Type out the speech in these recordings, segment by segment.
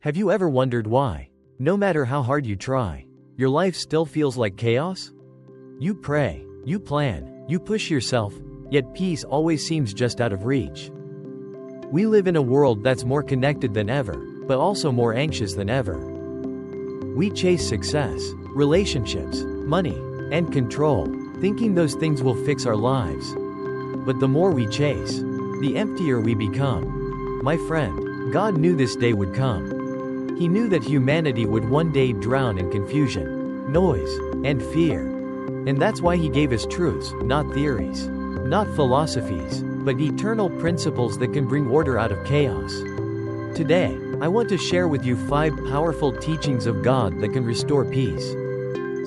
Have you ever wondered why, no matter how hard you try, your life still feels like chaos? You pray, you plan, you push yourself, yet peace always seems just out of reach. We live in a world that's more connected than ever, but also more anxious than ever. We chase success, relationships, money, and control, thinking those things will fix our lives. But the more we chase, the emptier we become. My friend, God knew this day would come. He knew that humanity would one day drown in confusion, noise, and fear. And that's why He gave us truths, not theories, not philosophies, but eternal principles that can bring order out of chaos. Today, I want to share with you 5 powerful teachings of God that can restore peace,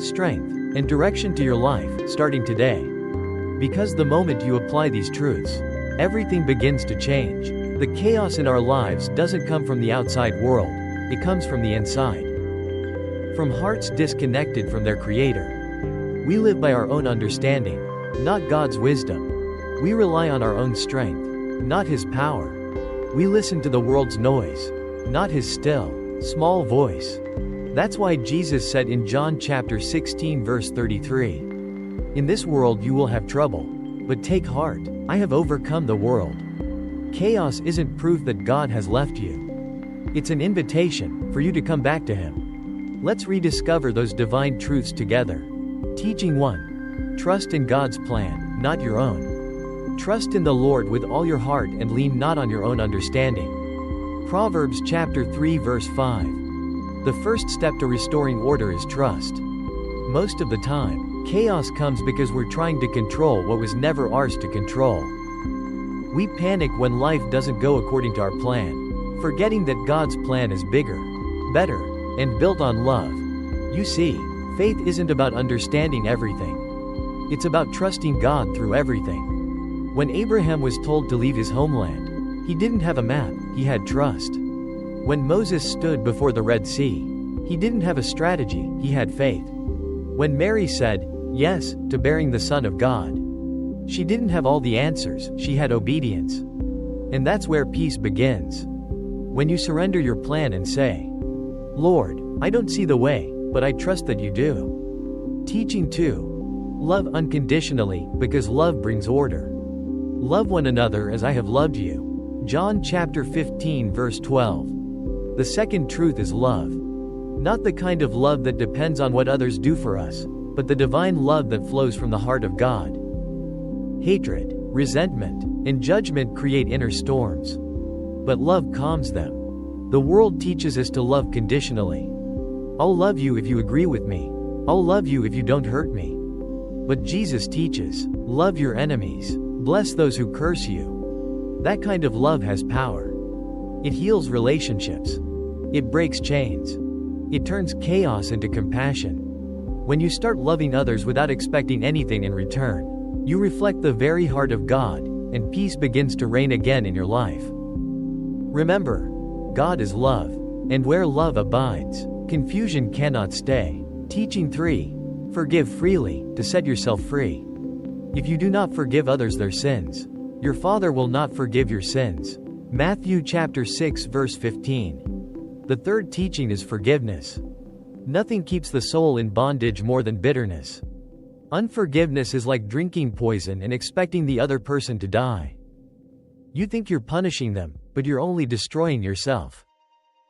strength, and direction to your life, starting today. Because the moment you apply these truths, everything begins to change. The chaos in our lives doesn't come from the outside world, it comes from the inside. From hearts disconnected from their Creator. We live by our own understanding, not God's wisdom. We rely on our own strength, not His power. We listen to the world's noise, not His still, small voice. That's why Jesus said in John chapter 16 verse 33, "In this world you will have trouble, but take heart, I have overcome the world." Chaos isn't proof that God has left you. It's an invitation for you to come back to Him. Let's rediscover those divine truths together. Teaching 1. Trust in God's plan, not your own. Trust in the Lord with all your heart and lean not on your own understanding. Proverbs chapter 3 verse 5. The first step to restoring order is trust. Most of the time, chaos comes because we're trying to control what was never ours to control. We panic when life doesn't go according to our plan, forgetting that God's plan is bigger, better, and built on love. You see, faith isn't about understanding everything. It's about trusting God through everything. When Abraham was told to leave his homeland, he didn't have a map, he had trust. When Moses stood before the Red Sea, he didn't have a strategy, he had faith. When Mary said yes to bearing the Son of God, she didn't have all the answers, she had obedience. And that's where peace begins. When you surrender your plan and say, "Lord, I don't see the way, but I trust that you do." Teaching 2. Love unconditionally, because love brings order. Love one another as I have loved you. John chapter 15 verse 12. The second truth is love. Not the kind of love that depends on what others do for us, but the divine love that flows from the heart of God. Hatred, resentment, and judgment create inner storms. But love calms them. The world teaches us to love conditionally. I'll love you if you agree with me. I'll love you if you don't hurt me. But Jesus teaches, love your enemies, bless those who curse you. That kind of love has power. It heals relationships. It breaks chains. It turns chaos into compassion. When you start loving others without expecting anything in return, you reflect the very heart of God, and peace begins to reign again in your life. Remember, God is love, and where love abides, confusion cannot stay. Teaching 3. Forgive freely, to set yourself free. If you do not forgive others their sins, your Father will not forgive your sins. Matthew chapter 6 verse 15. The third teaching is forgiveness. Nothing keeps the soul in bondage more than bitterness. Unforgiveness is like drinking poison and expecting the other person to die. You think you're punishing them, but you're only destroying yourself.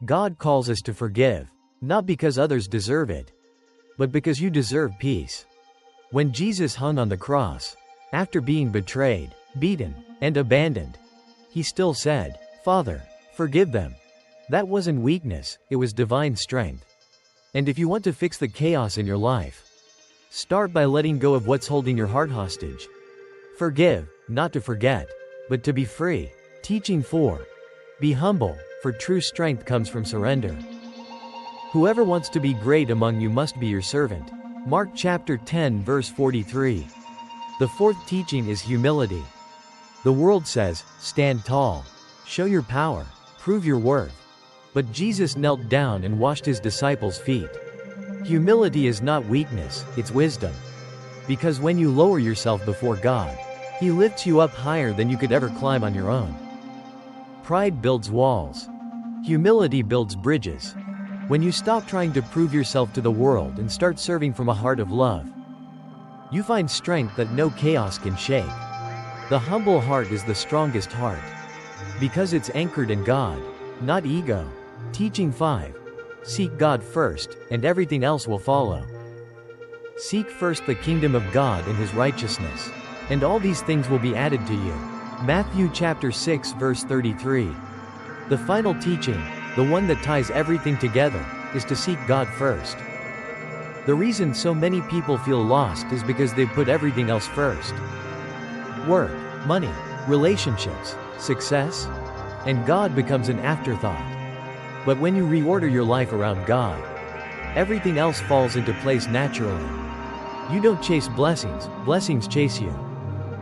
God calls us to forgive, not because others deserve it, but because you deserve peace. When Jesus hung on the cross, after being betrayed, beaten, and abandoned, He still said, "Father, forgive them." That wasn't weakness, it was divine strength. And if you want to fix the chaos in your life, start by letting go of what's holding your heart hostage. Forgive, not to forget, but to be free. Teaching 4. Be humble, for true strength comes from surrender. Whoever wants to be great among you must be your servant. Mark chapter 10 verse 43. The fourth teaching is humility. The world says, stand tall, show your power, prove your worth. But Jesus knelt down and washed His disciples' feet. Humility is not weakness, it's wisdom. Because when you lower yourself before God, He lifts you up higher than you could ever climb on your own. Pride builds walls. Humility builds bridges. When you stop trying to prove yourself to the world and start serving from a heart of love, you find strength that no chaos can shake. The humble heart is the strongest heart, because it's anchored in God, not ego. Teaching 5. Seek God first, and everything else will follow. Seek first the kingdom of God and His righteousness, and all these things will be added to you. Matthew chapter 6 verse 33. The final teaching, the one that ties everything together, is to seek God first. The reason so many people feel lost is because they've put everything else first. Work, money, relationships, success, and God becomes an afterthought. But when you reorder your life around God, everything else falls into place naturally. You don't chase blessings, blessings chase you.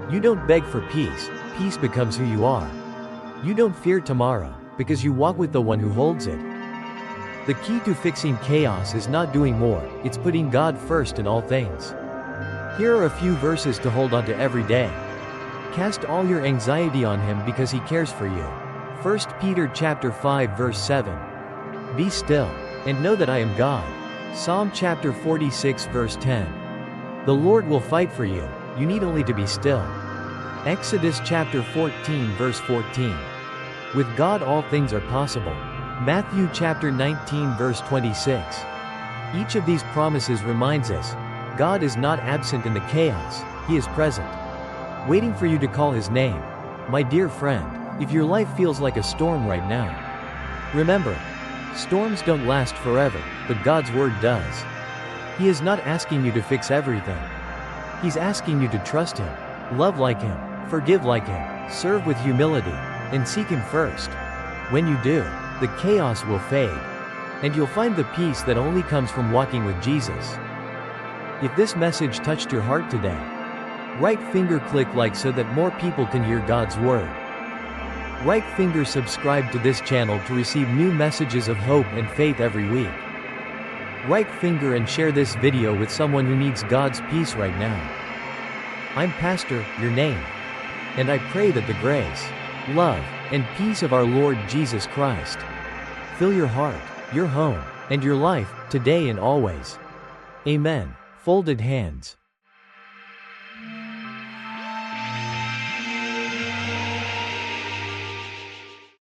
You don't beg for peace, peace becomes who you are. You don't fear tomorrow, because you walk with the one who holds it. The key to fixing chaos is not doing more, it's putting God first in all things. Here are a few verses to hold on to every day. Cast all your anxiety on Him because He cares for you. 1 Peter chapter 5 verse 7. Be still, and know that I am God. Psalm chapter 46 verse 10. The Lord will fight for you, you need only to be still. Exodus chapter 14 verse 14. With God all things are possible. Matthew chapter 19 verse 26. Each of these promises reminds us, God is not absent in the chaos, He is present, waiting for you to call His name. My dear friend, if your life feels like a storm right now, remember, storms don't last forever, but God's word does. He is not asking you to fix everything. He's asking you to trust Him, love like Him, forgive like Him, serve with humility, and seek Him first. When you do, the chaos will fade, and you'll find the peace that only comes from walking with Jesus. If this message touched your heart today, right finger click like so that more people can hear God's word. Right finger subscribe to this channel to receive new messages of hope and faith every week. Right finger and share this video with someone who needs God's peace right now. I'm Pastor, your name, and I pray that the grace, love, and peace of our Lord Jesus Christ fill your heart, your home, and your life, today and always. Amen. Folded hands.